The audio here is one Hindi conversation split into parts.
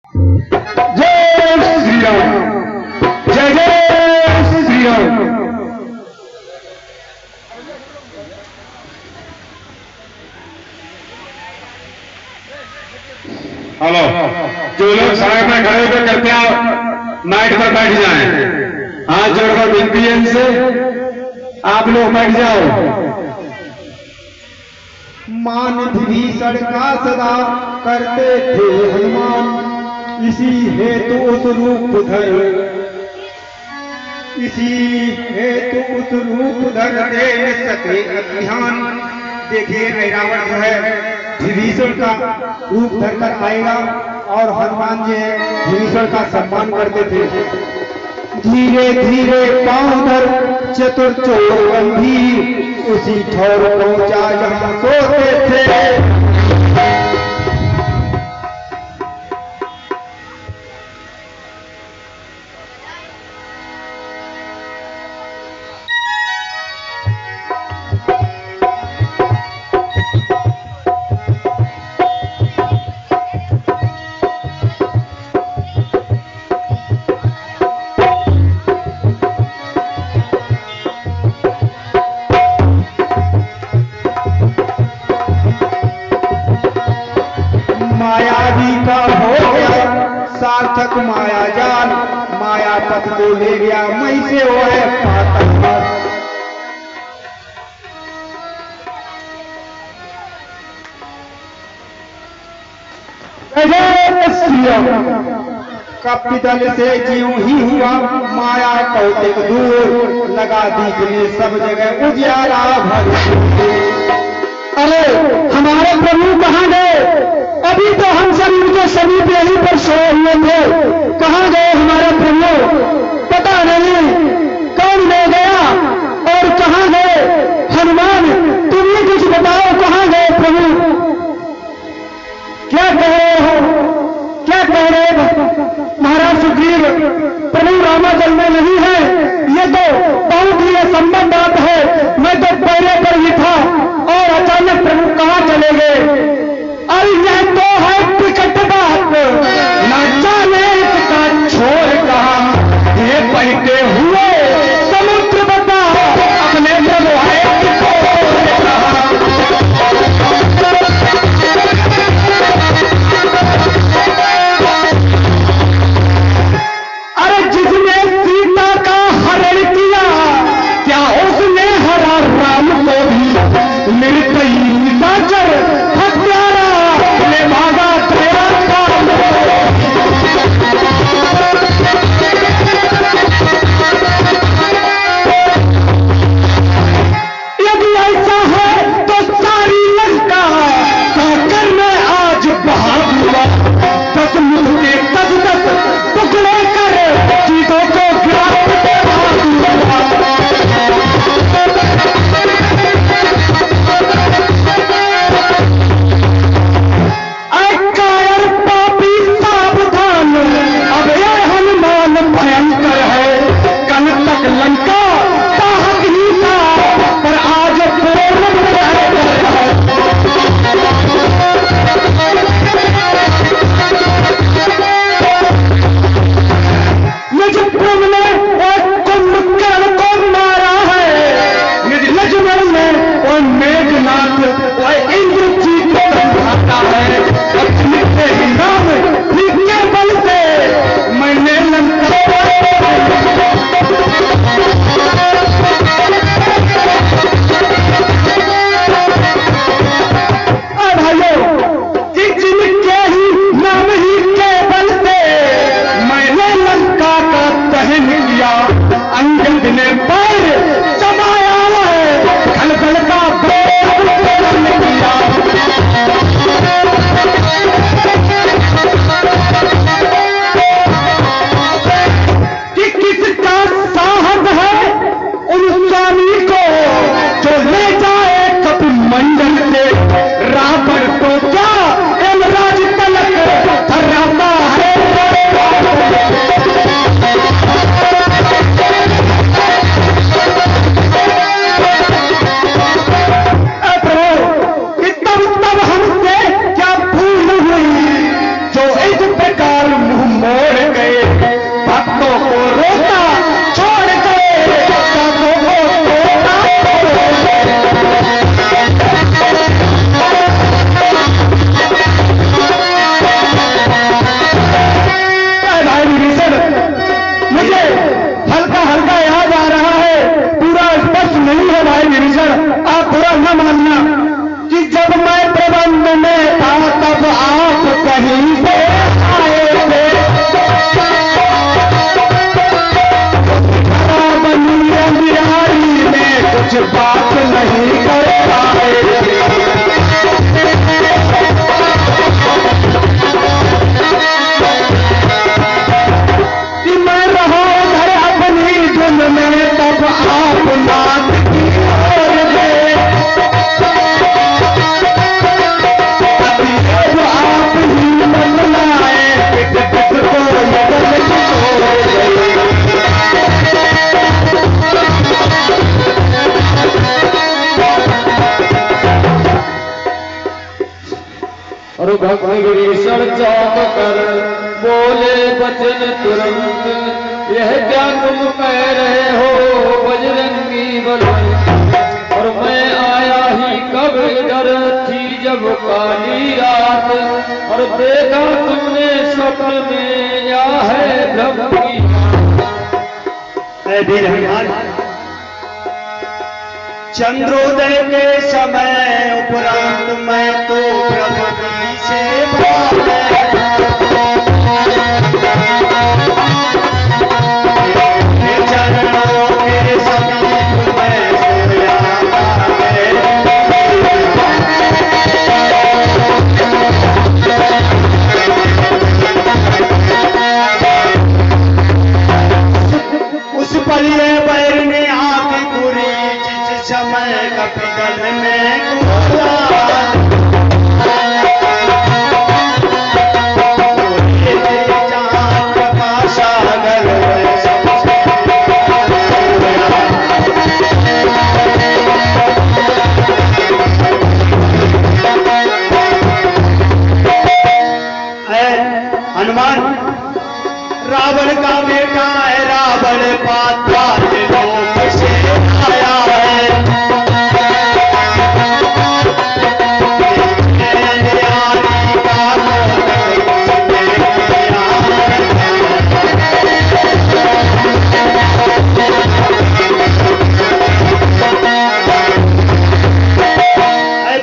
जय श्री राम। जय जय श्री राम। हेलो, जो लोग सड़क में खड़े होकर करते हैं मैट पर बैठ जाएं। हाथ जोड़कर विनती है इनसे, आप लोग बैठ जाओ। मान विभीषण का सदा करते थे हनुमान, इसी हेतु उस रूप धर, इसी हेतु उस रूप धर दे न सके अभियान। देखिए ऐरावत जो है विभीषण का रूप धर कर आएगा और हनुमान जी विभीषण का सम्मान करते थे। धीरे धीरे पांव धर चतुर चोर गंभीर, उसी ठौर पहुंचा जहां सोते थे। मायावी का हो गया सार्थक माया जाल, माया पथ को ले गया मई से वो है पातक। जय श्री राम। कपितल से ज्यों ही हुआ माया कौतिक दूर, लगा दीपने सब जगह उजियारा भर। अरे हमारे प्रभु कहाँ गए? अभी तो हम सब उनके समीप यहीं पर सोए हुए थे। कहाँ गए हमारे प्रभु? पता नहीं कौन ले गया और कहाँ गए? हनुमान तुम ही कुछ बताओ, कहाँ गए प्रभु? क्या कह रहे हो? क्या कह रहे हो महाराज सुग्रीव? प्रभु रामाचल में नहीं है, ये तो बहुत ही असंभव बात है। मैं तो पहले पर ही था और अचानक प्रभु कहाँ चले गए? अरे यह तो है टिकट बात, न जाने का छोड़ कहा ये बहते हुए समुद्र बता अपने प्रभु है अरे भक्त विभीषण चौंक कर बोले वचन तुरंत, यह क्या तुम कह रहे हो बजरंगी बलवंत? और मैं आया ही कब इधर थी जब काली रात, और देखा तुमने स्वप्न में या है भ्रम की। वीर हनुमान, चंद्रोदय के समय उपरांत मैं तो प्रभु की सेवा में चरणों के समीप मैं सोया उस पल बैर ने आंख पूरी जिस समय कपिगल में घूरा। हनुमान, रावण का बेटा है, रावण पाताल लोक से आया है।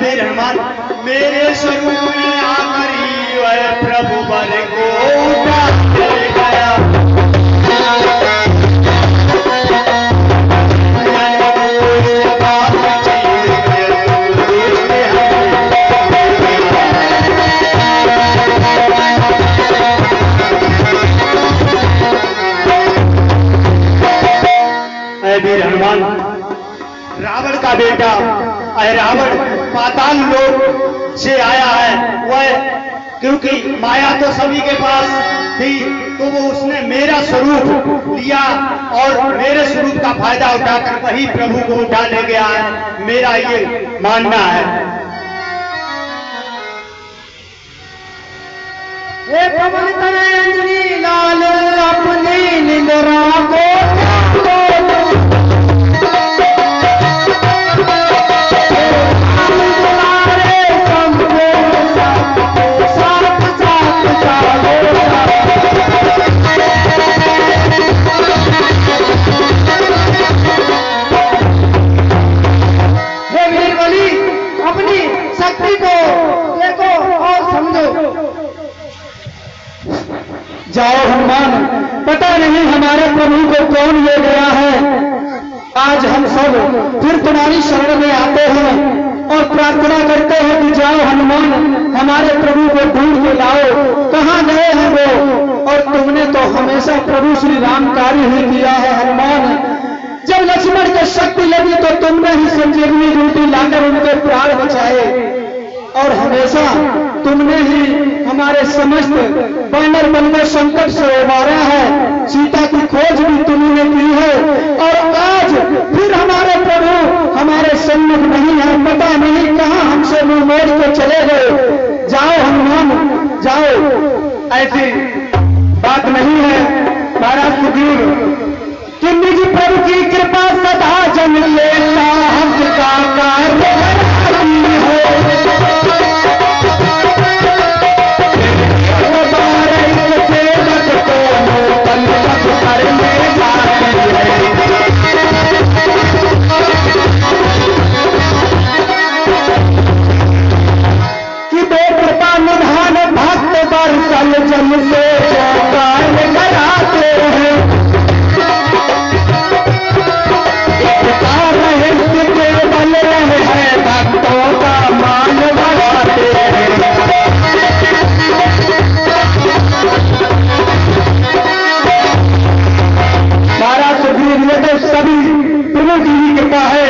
वीर हनुमान, मेरे स्वरूप में आकर ही वह प्रभु वर को उठा ले गया। वीर हनुमान, रावण का बेटा रावण पाताल लोक से आया है। वह क्योंकि माया तो सभी के पास थी, तो वो उसने मेरा स्वरूप लिया और मेरे स्वरूप का फायदा उठाकर वही प्रभु को उठा ले गया है, मेरा ये मानना है। हे पवन तनय अंजनी लाल अपनी निंदरा को जाओ हनुमान, पता नहीं हमारे प्रभु को कौन ले गया है। आज हम सब फिर तुम्हारी शरण में आते हैं और प्रार्थना करते हैं कि जाओ हनुमान, हमारे प्रभु को ढूंढ के लाओ, कहाँ गए हैं वो। और तुमने तो हमेशा प्रभु श्री राम कार्य ही किया है हनुमान। जब लक्ष्मण को शक्ति लगी तो तुमने ही संजीवनी रूपी लाकर उनके प्राण बचाए, और हमेशा तुमने ही हमारे समस्त वानर बल में संकट से उबारा है। सीता की खोज भी तुमने की है, और आज फिर हमारे प्रभु हमारे सम्मुख नहीं है। पता नहीं कहाँ हमसे मुंह मोड़ के चले गए। जाओ हनुमान जाओ, ऐसी बात नहीं है। महाराज सुग्रीव, कि निज प्रभु की कृपा सदा जन लेता हक का कार्य है। कि दो कृपा निधान भक्त दर्शन जन से कार्य कराते हैं। रहस्य के बल रहे हैं, भक्तों का मान बढ़ाते हैं। महाराज सुग्रीव, ये तो सभी प्रभु की ही कृपा है।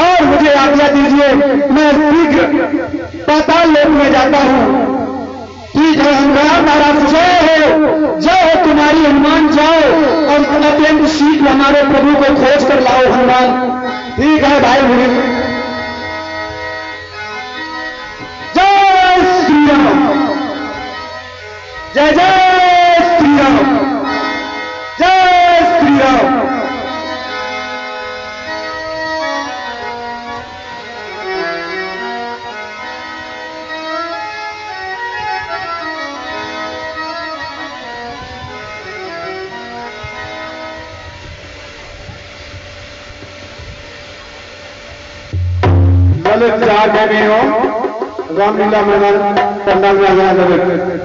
और मुझे आज्ञा दीजिए, मैं शीघ्र पाताल लोक में जाता हूँ। ठीक है हनुमान महाराज, जय हो तुम्हारी हनुमान। जाओ और अत्यंत शीघ्र हमारे प्रभु को खोज कर लाओ हनुमान। ठीक है भाई मुझे, जय श्री राम। जय जय श्री राम, जय श्री राम। ललित चार में हो रामलीला मैदान पंडाल में आ गया ललित।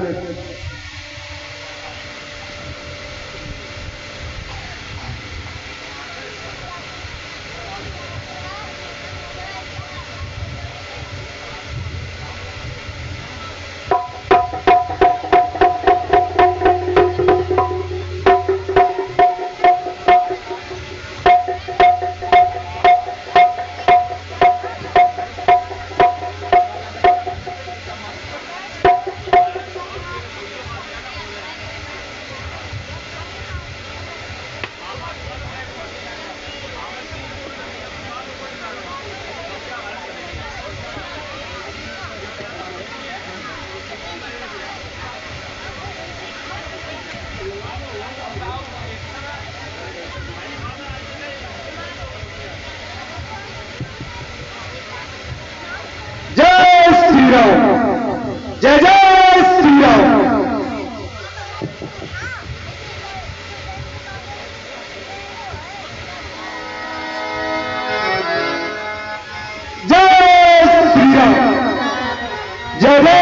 जय जय श्री राम। जय श्री राम, जय जय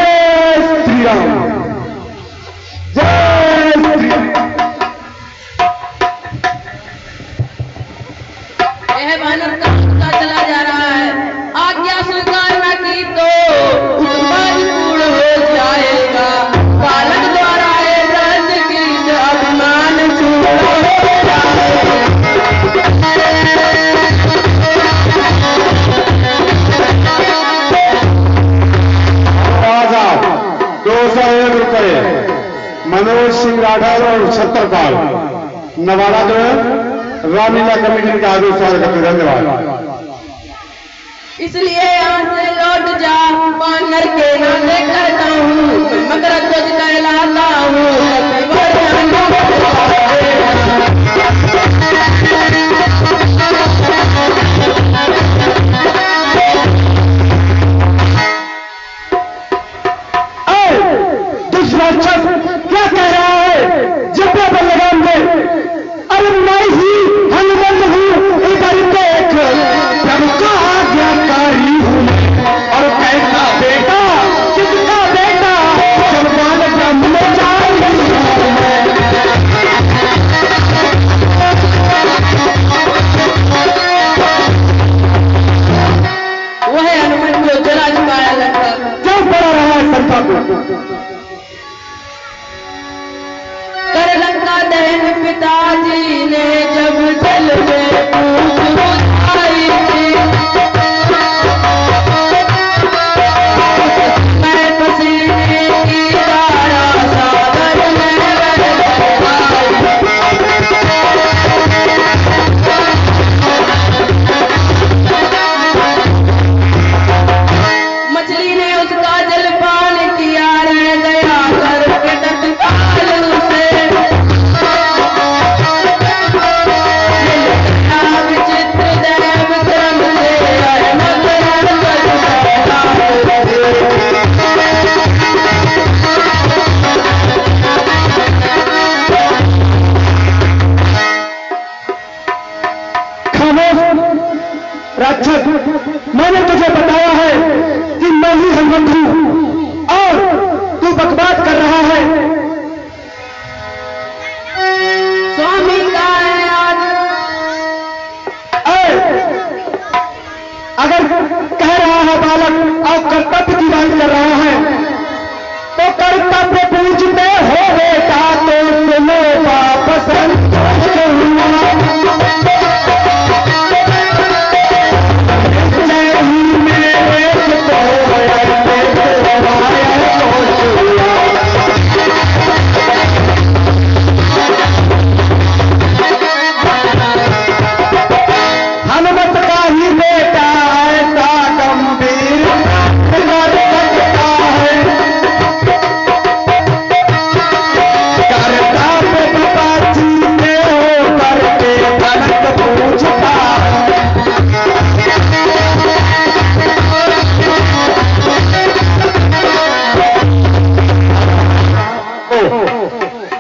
श्री राम, जय श्री राम। यह वानर कहाँ चला जा रहा है? आज्ञा स्वीकार न की तो पूर्ण हो जाएगा। बालक द्वारा ये दर्द की अभिमान छूट हो जाएगा। ₹201 मनोज सिंह राठौर और छत्रपाल नवाड़ा जो है रामलीला कमेटी का आदेश करते हैं। धन्यवाद। इसलिए यहाँ से लौट जा, बानर के नाते करता हूँ, मगर तुझ कहलाता हूँ। क्या कह रहा है? जब पर लगाम दे। अरे मैं ही हनुमंत हूँ, एक प्रभु का आज्ञाकारी हूँ और कैसा बेटा, किसका बेटा, जब बाल ब्रह्म में वह हनुमान को जला चुकाया लगता। क्यों पड़ा रहा है संता को? कर लंका दहन पिताजी ने जब जल में पूछ बुझाई थी, मैं पसीने की धारा सागर में बह गई। मछली ने उसका जलपान किया, रह गया करके तत्काल से।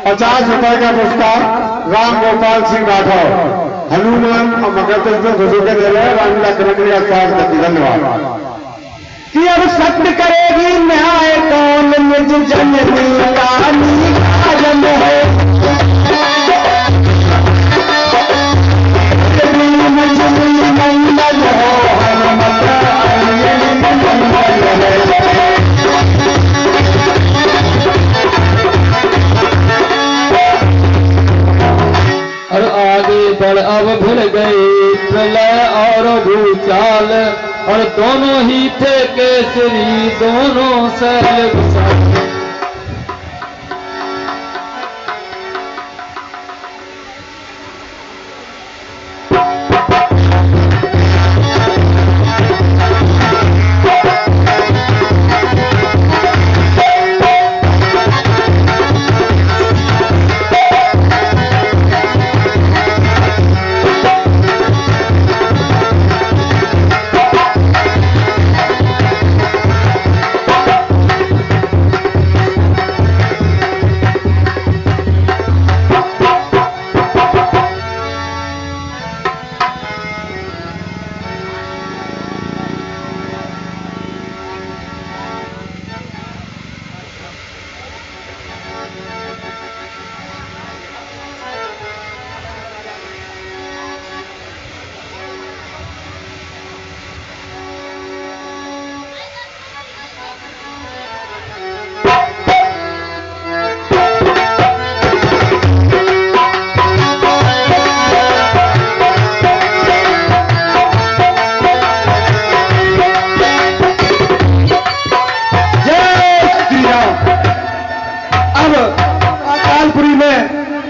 50 रुपए का पुरस्कार राम गोपाल सिंह राठौर हनुमान और मकर में खुशी के दे रहे हैं। रामलीला कमेटी का स्वागत करती। धन्यवाद। कि अब सत्य करेगी न्याय कौन निज जननी का निराजन है। मंगल हो हनुमत मंगल है। और आगे बढ़ अब भूल गए प्रलय और भूचाल, और दोनों ही थे केसरी दोनों शैल विशाल।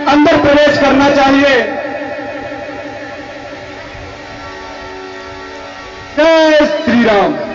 अंदर प्रवेश करना चाहिए। जय श्री राम।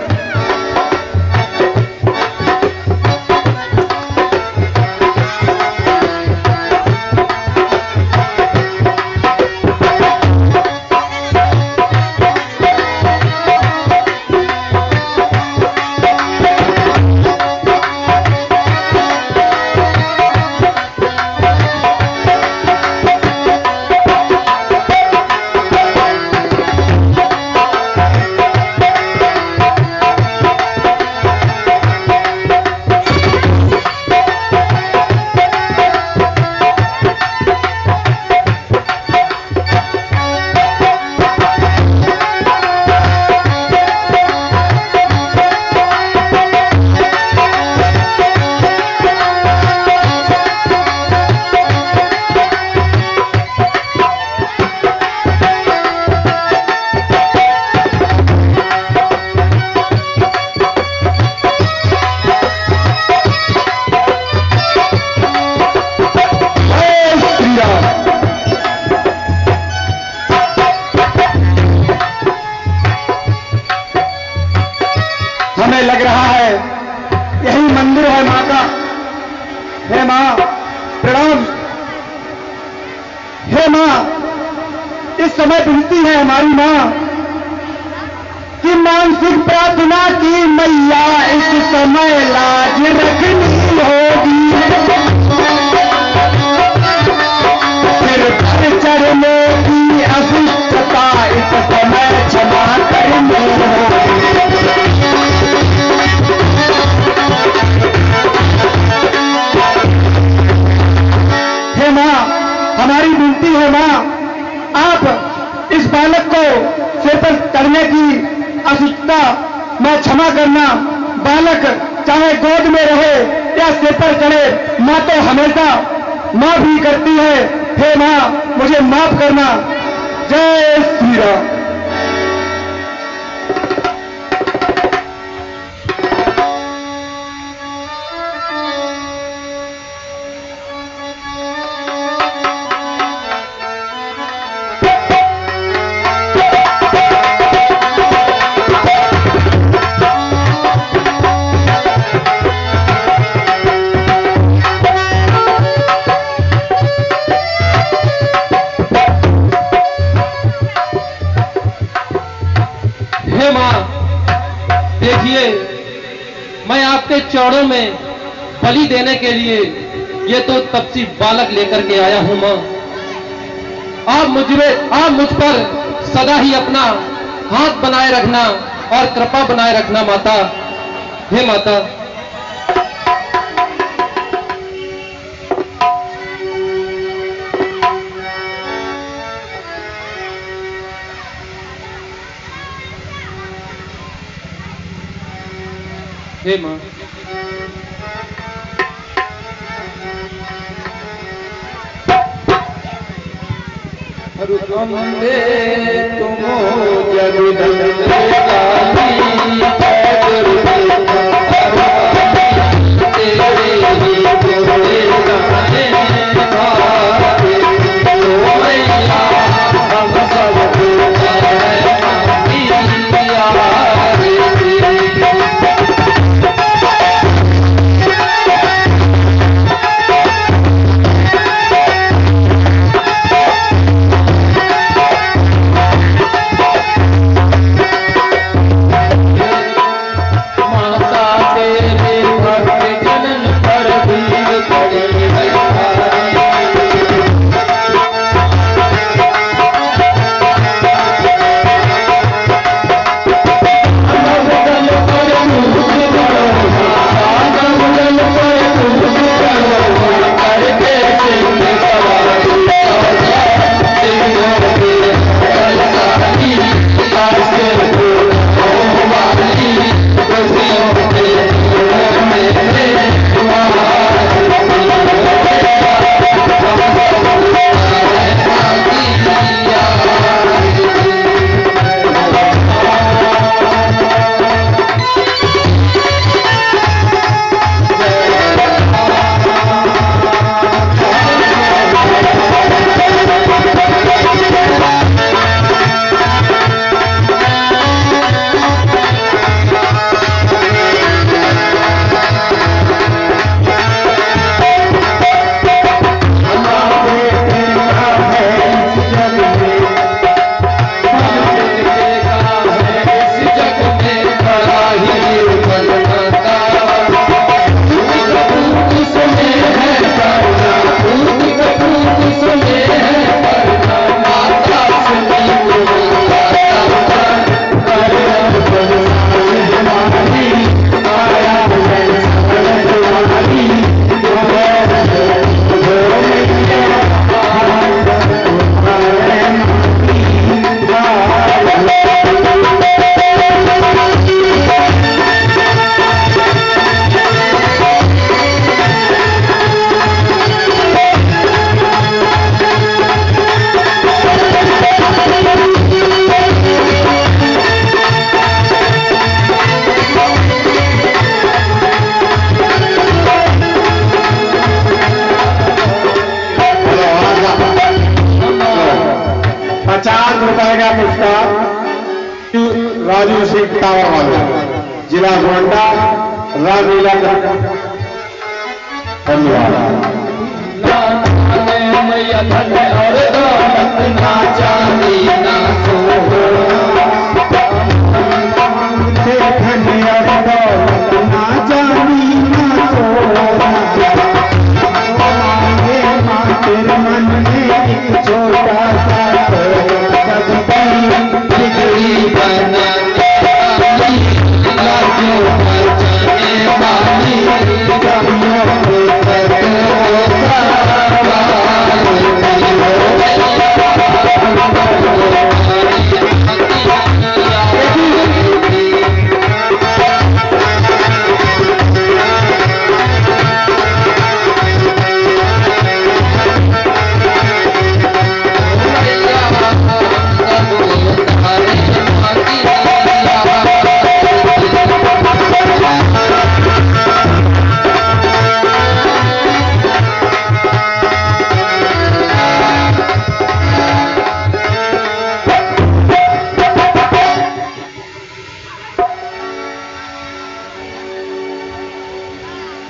हमें लग रहा है यही मंदिर है मां का। हे मां प्रणाम। हे मां, इस समय विनती है हमारी मां कि मानसिक प्रार्थना की मैया इस समय लाज रखनी होगी। फिर पर चढ़ने की अशिष्टता इस समय क्षमा करनी होगी। हे मां, हमारी विनती है मां, आप इस बालक को सिर पर चढ़ने की अशिष्टता में क्षमा करना। बालक चाहे गोद में रहे या सिर पर चढ़े, मां तो हमेशा मां भी करती है। हे मां, मुझे माफ करना। जय श्री राम। देखिए, मैं आपके चरणों में बलि देने के लिए ये तो तपसी बालक लेकर के आया हूं मां। आप मुझ पर सदा ही अपना हाथ बनाए रखना और कृपा बनाए रखना माता। हे माता, हे मां, अम्बे तुम जगदम्बे काली तेरे ही बोले गाने भाते तो मैया हम सबको राजू सिंह टावर वाले, जिला गोंडा, रामलीला। धन्यवाद। मैया धन और दौलत ना चांदी ना सोना, धन और दौलत ना चांदी ना सोना, माँ तेरे मन में एक छोटा सा सब बिगड़ी बनाने वाली, लाजो बचाने वाली, कमियों को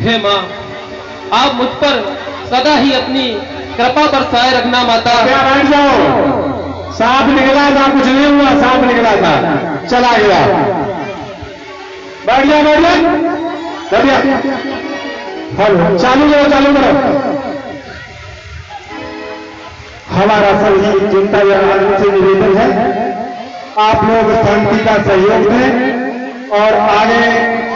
हे माँ, आप मुझ पर सदा ही अपनी कृपा बरसाए रखना माता। क्या बैठ जाओ, सांप निकला था, कुछ नहीं हुआ, सांप निकला था, चला गया। बैठ जा, बैठ जा, बैठ जा। हेलो, चालू करो। हमारा सभी जनता जनार्दन से निवेदन है, आप लोग शांति का सहयोग दें और आगे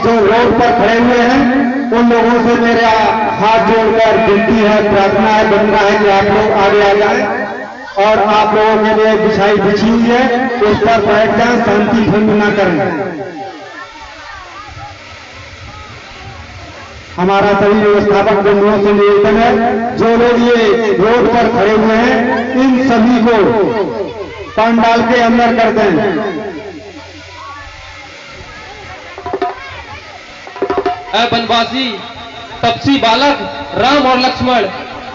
जो रोड पर खड़े हुए हैं उन लोगों से मेरा हाथ जोड़कर विनती है, प्रार्थना है, बनना है कि आप लोग आगे आ जाएं और आप लोगों के लिए बिछाई बिछी हुई है उस पर बैठ जाएं, शांति भंग न करें। हमारा सभी व्यवस्थापक बंधुओं से निवेदन है, जो लोग ये रोड पर खड़े हुए हैं इन सभी को पंडाल के अंदर कर दें। वनवासी, तपसी बालक, राम और लक्ष्मण,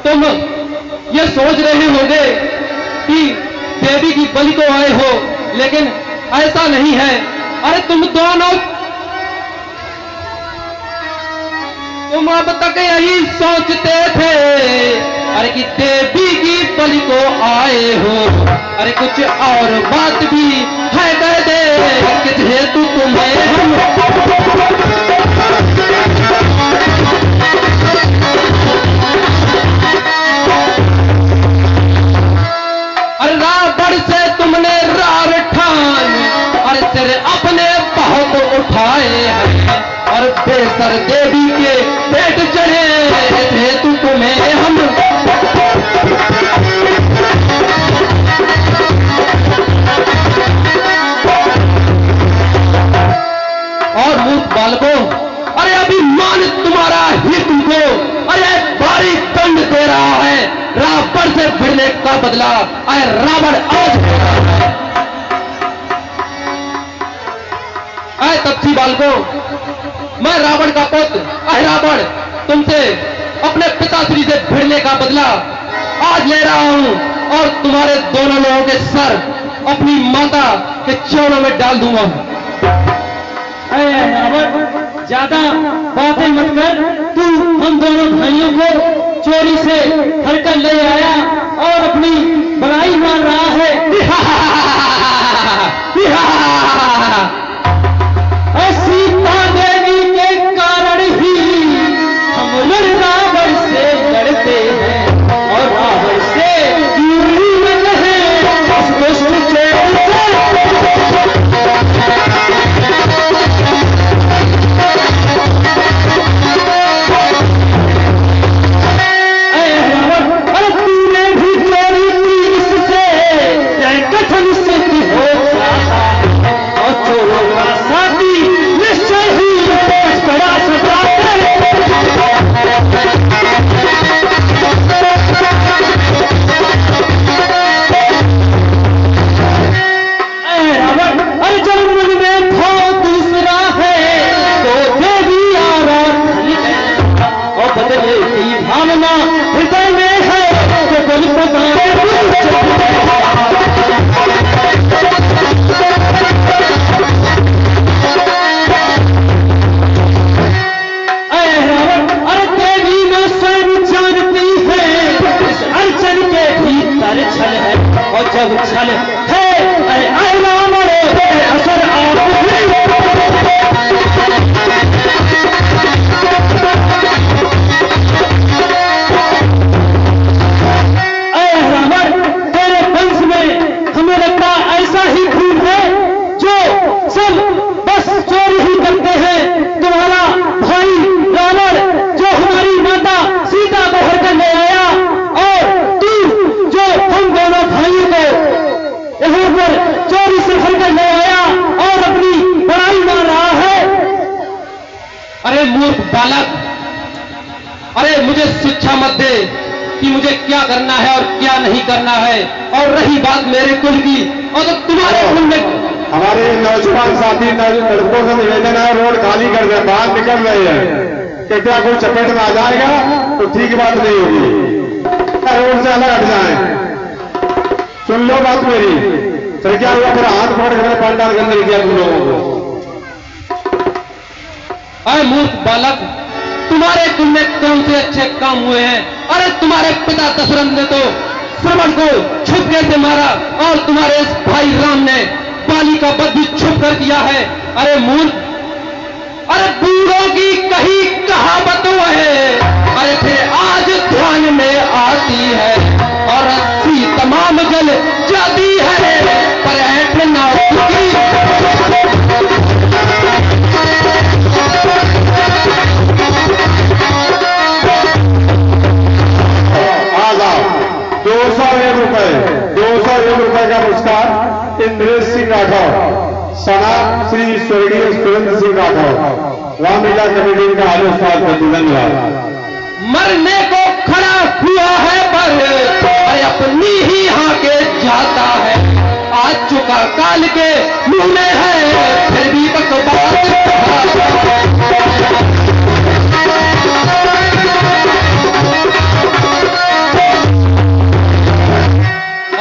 तुम ये सोच रहे होंगे कि देवी की बलि को आए हो, लेकिन ऐसा नहीं है। अरे तुम दोनों तुम अब तक यही सोचते थे अरे कि देवी की बलि को आए हो, अरे कुछ और बात भी है कह दे किस हेतु तुम्हें हम अरे रावण से तुमने रार ठान अरे तेरे अपने बहुत उठाए हैं और बेसर देवी के पेट चढ़े हेतु तुम्हें हम और मूर्ख बालकों, अरे अभिमान तुम्हारा ही तुमको अरे भारी दंड दे रहा है। रावण से भिड़ने का बदला अरे रावण आज ले रहा है। अरे तपसी बालकों, मैं रावण का पुत्र अरे रावण तुमसे अपने पिताश्री से भिड़ने का बदला आज ले रहा हूं और तुम्हारे दोनों लोगों के सर अपनी माता के चरणों में डाल दूंगा। अरे रावण, ज्यादा बातें मत कर। तू हम दोनों भाइयों को चोरी से हरकर ले आया और अपनी बड़ाई मार रहा है। सीता देवी के कारण ही हम रावण से लड़ते हैं और रावण से दूरी में रहे उस दुष्ट से। अरे मूर्ख बालक, अरे मुझे शिक्षा मत दे कि मुझे क्या करना है और क्या नहीं करना है। और रही बात मेरे कुल की, और तो तुम्हारे कुल में हमारे नौजवान साथी लड़कों से निवेदन है, रोड खाली कर दे, बाहर निकल रहे हैं। क्या कोई चपेट में आ जाएगा तो ठीक बात नहीं होगी, रोड से अलग हट जाए। सुन लो बात मेरी, सर क्या हुआ, मेरा हाथ पकड़ के पंडाल के अंदर किया तुम लोगों को। अरे मूर्ख बालक, तुम्हारे कुल में कौन से अच्छे काम हुए हैं? अरे तुम्हारे पिता दशरथ ने तो श्रवण को छुप के मारा और तुम्हारे इस भाई राम ने बाली का वध भी छुप कर किया है। अरे मूर्ख, अरे बूढ़ों की कही कहावत है, अरे फिर आज ध्यान में आती है, और 80 तमाम जल जाती है, पर ऐठ ना उसकी। ₹201 का पुरस्कार इंद्रेश सिंह राठौर, सना श्री स्वर्गीय सुरेंद्र सिंह राठौर, रामलीला कमेटी का आलोक साल पर। धन्यवाद। मरने को खड़ा हुआ है पर अरे अपनी ही हाके जाता है, आज चुका काल के मुंह में है, फिर भी बकवास।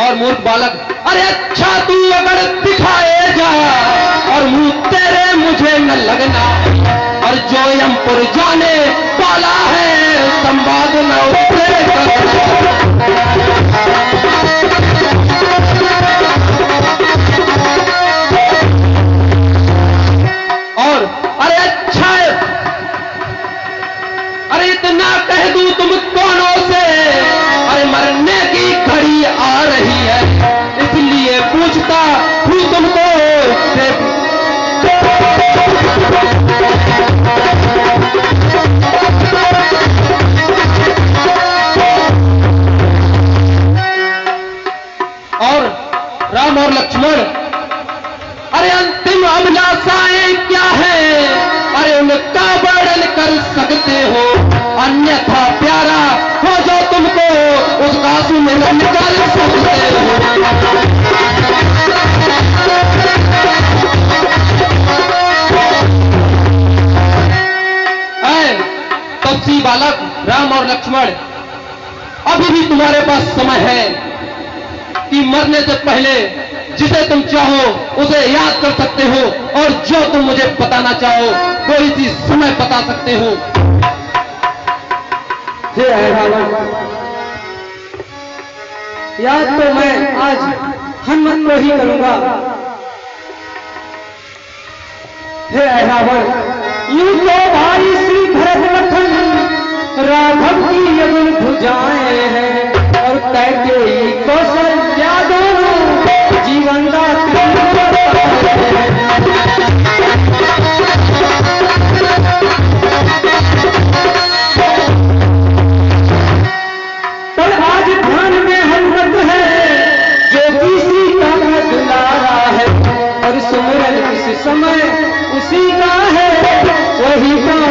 और मूर्ख बालक, अरे अच्छा तू अगर दिखाए जा, और मुंह तेरे मुझे न लगना, और जो यमपुर जाने वाला है, संवाद न उससे करना। और अरे अच्छा, अरे इतना कह दूं तुम कौनों से, अरे मरने की घड़ी आ रही है, इसलिए पूछता हूं तुमको। और राम और लक्ष्मण, अरे अंतिम अभिलाषाएं क्या है, अरे उनका वर्णन कर सकते हो, अन्यथा प्यारा हो जो तुमको उसका सुमिरन कर सकते हो। तपसी बालक राम और लक्ष्मण, अभी भी तुम्हारे पास समय है कि मरने से पहले जिसे तुम चाहो उसे याद कर सकते हो, और जो तुम मुझे बताना चाहो वो इसी समय बता सकते हो। हे ऐरावत, याद तो मैं आज हनुमत को ही करूंगा। हे ऐरावत, यूं तो भाई श्री भरत लखन राघव की यदुन भुजाएं हैं, और कैकेयी कौशल्या दोनों जीवन दात्री हैं। पर आज ध्यान में हनुमत है जो किसी का दुलारा है, और सुमिरन इस समय उसी का है, वही कौन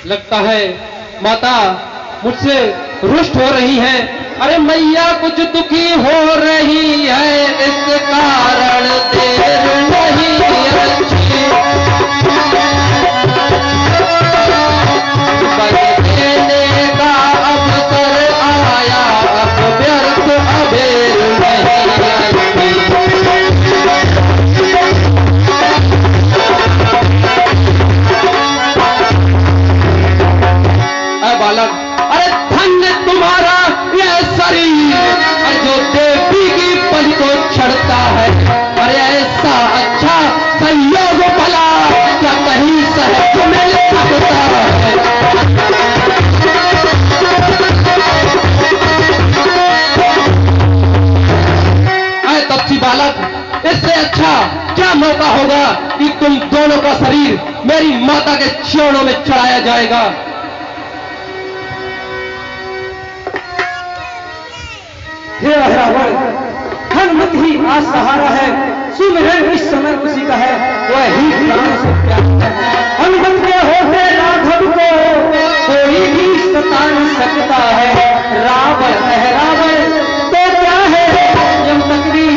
लगता है माता मुझसे रुष्ट हो रही हैं। अरे मैया कुछ दुखी हो रही है, इस कारण देर नहीं अच्छी, देने का अवसर आया, अब व्यर्थ अबेर नहीं अच्छी। बालक, अरे धन्य तुम्हारा यह शरीर, अरे जो देवी की पल को छड़ता है, अरे ऐसा अच्छा संयोग भला क्या कहीं सहज मिल सकता है। अरे तपसी बालक, इससे अच्छा क्या मौका होगा कि तुम दोनों का शरीर मेरी माता के चरणों में चढ़ाया जाएगा। हे ऐरावत, हनुमत ही आज सहारा है, सुमिरन इस समय उसी का है, वही प्राण से प्यारा है। हनुमत के होते राघव को कोई भी सता नहीं सकता है, रावण है रावण तो क्या है, यम तकदीर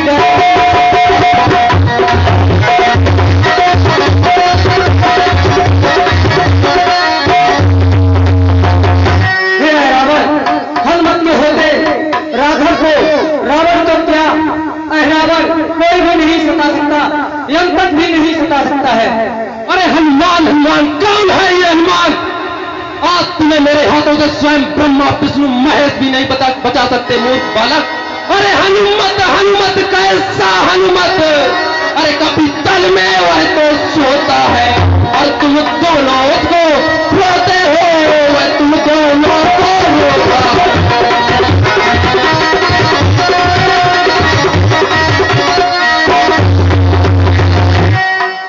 यम तक भी नहीं सता सकता है। अरे हनुमान, हनुमान कौन है ये हनुमान? मेरे हाथों से स्वयं ब्रह्मा विष्णु महेश भी नहीं बचा सकते मूर्ख बालक। अरे हनुमत हनुमत कैसा हनुमत, अरे कभी तल में वह तो सोता है और तुम दोनों उसको रोते हो, वह तुम दोनों को रोता है।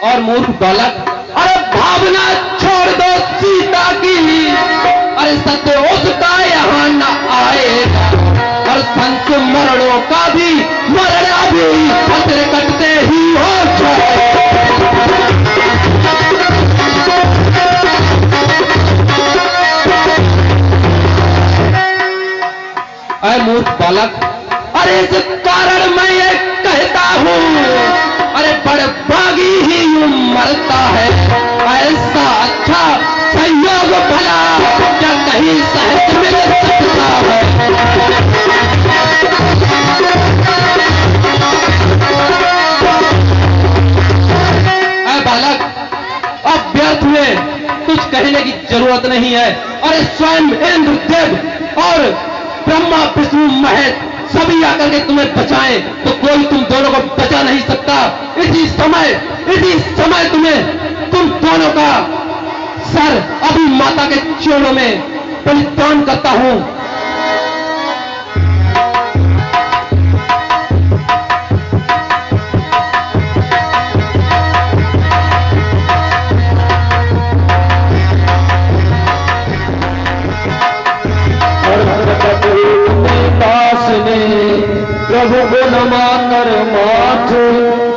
और मूर्ख बालक, अरे भावना छोड़ दो सीता की, अरे सत्य उसका यहाँ न आएगा और संत मरणों का भी मरना भी खतरे कटते ही हो जाए। अरे मूर्ख बालक, अरे इस कारण मैं ये कहता हूँ, अरे बड़भागी ही यूं मरता है, ऐसा अच्छा संयोग भला क्या कहीं सहज मिल सकता है। अरे बालक, अब व्यर्थ में कुछ कहने की जरूरत नहीं है। अरे स्वयं इंद्र देव और ब्रह्मा विष्णु महेश सभी आकर के तुम्हें बचाएं तो कोई तुम दोनों को बचा नहीं सकता। इसी समय तुम दोनों का सर अभी माता के चरणों में बलिदान करता हूं। प्रभु को नमा कर माथ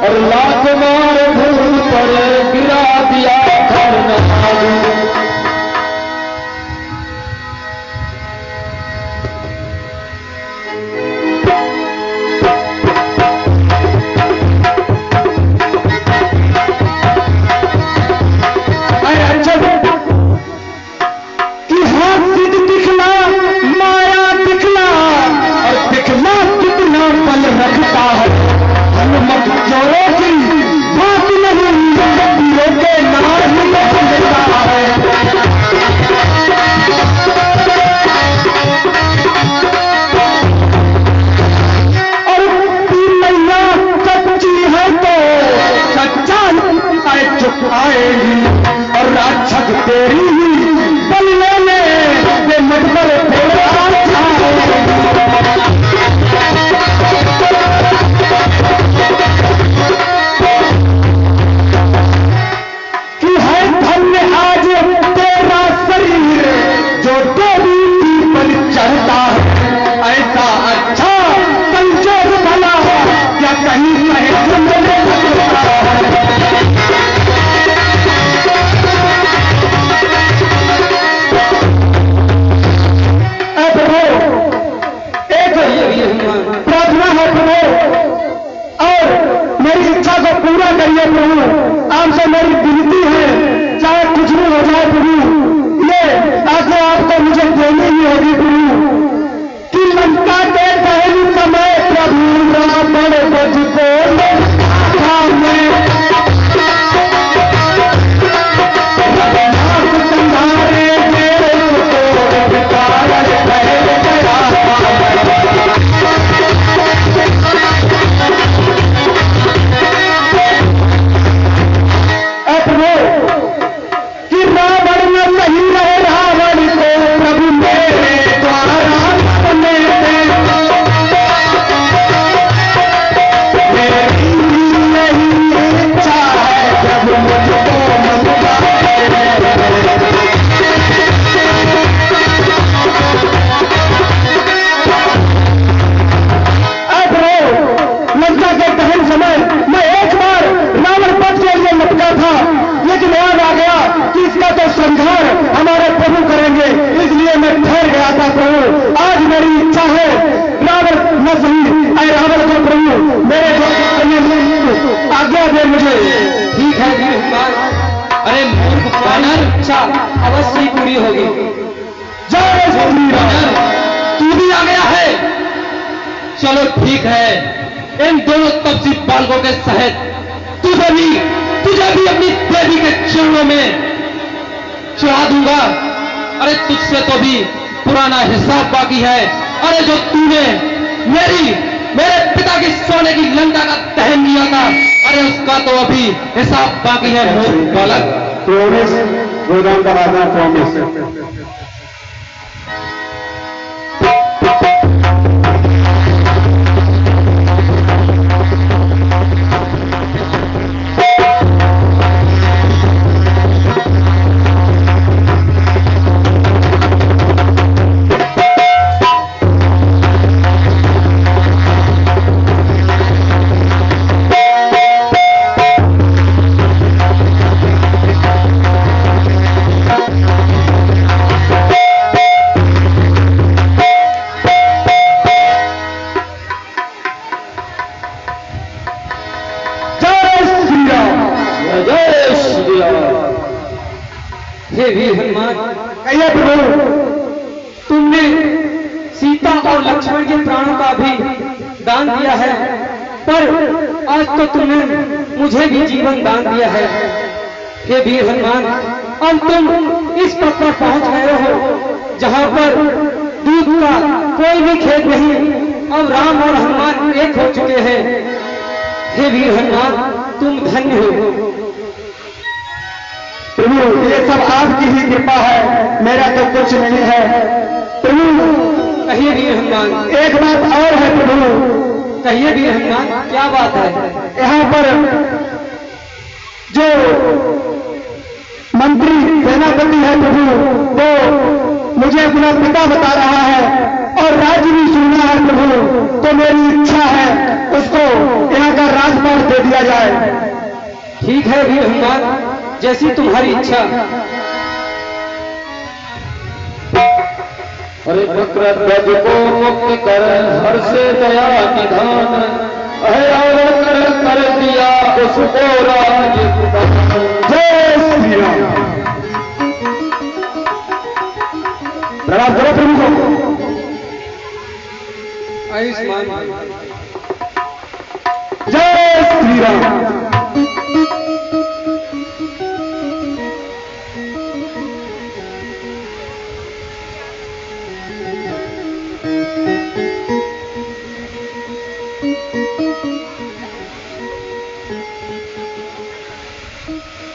और लाख मार भूल पर गिरा दिया खरनालू। और राक्षस तेरी बल लेने वे मत पर कि है धन्य आज तेरा शरीर जो देवी की बल चढ़ता है। ऐसा अच्छा संजोग भला क्या कहीं सहज मिल सकता है। प्रार्थना है प्रभु, और मेरी इच्छा को पूरा करिए प्रभु। आपसे मेरी विनती है, चाहे कुछ भी हो जाए प्रभु, ये आगे आपको मुझे देनी ही होगी प्रभु। कि लंका के पहले समय प्रभु रावण बज को इच्छा अवश्य ही पूरी होगी। जय श्री राम। तू भी आ गया है, चलो ठीक है। इन दोनों तपसी बालकों के सहित तुझे भी अपनी देवी के चरणों में चढ़ा दूंगा। अरे तुझसे तो भी पुराना हिसाब बाकी है। अरे जो तूने मेरे पिता की सोने की लंका का दहन किया था, अरे उसका तो अभी हिसाब बाकी है मूर्ख बालक। प्रॉमिस गोदाम बहादुर प्रॉमिस। हे वीर हनुमान, कहिए प्रभु, तुमने सीता और लक्ष्मण के प्राणों का भी दान दिया है, पर आज तो तुमने मुझे भी जीवन दान दिया है। हे वीर हनुमान, अब तुम इस पद पर पहुंच गए हो जहां पर दूध का कोई भी खेद नहीं। अब राम और हनुमान एक हो चुके हैं। हे वीर हनुमान, तुम धन्य हो। प्रभु ये सब आपकी ही कृपा है, मेरा तो कुछ नहीं है। प्रभु कहिए वीर हनुमान। एक बात और है प्रभु। कहिए वीर हनुमान, क्या बात है? यहाँ पर जो मंत्री सेनापति है प्रभु, वो मुझे अपना पिता बता रहा है और राज्य भी सुनना है प्रभु। तो मेरी इच्छा है उसको यहाँ का राजपाट दे दिया जाए। ठीक है वीर हनुमान, जैसी तुम्हारी इच्छा। अरे वक्रध्वज को मुक्त कर हर से दया निधान, अहरावण कर दिया उसको राज। जय श्री राम। प्रणाम करो प्रभु को। आयुष्मान। जय श्री राम।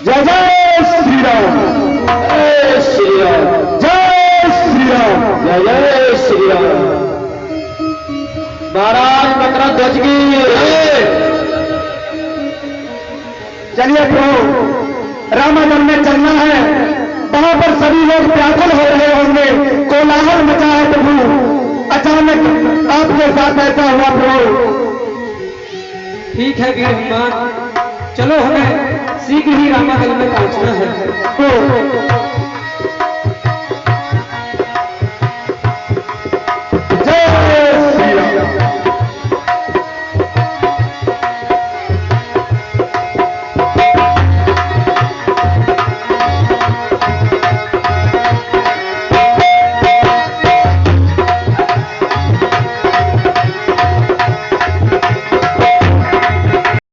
जय जय श्री राम। जय श्री राम। जय श्री राम। जय जय श्री राम। महाराज वक्रध्वज की चलिए प्रभु, रामायण में चलना है। वहां पर सभी लोग व्याकुल हो रहे होंगे, कोलाहल मचा है प्रभु। अचानक आपके साथ ऐसा हुआ प्रभु। ठीक है वीर हनुमान, चलो हमें शीघ्र ही रामागढ़ में पहुंचना है। तो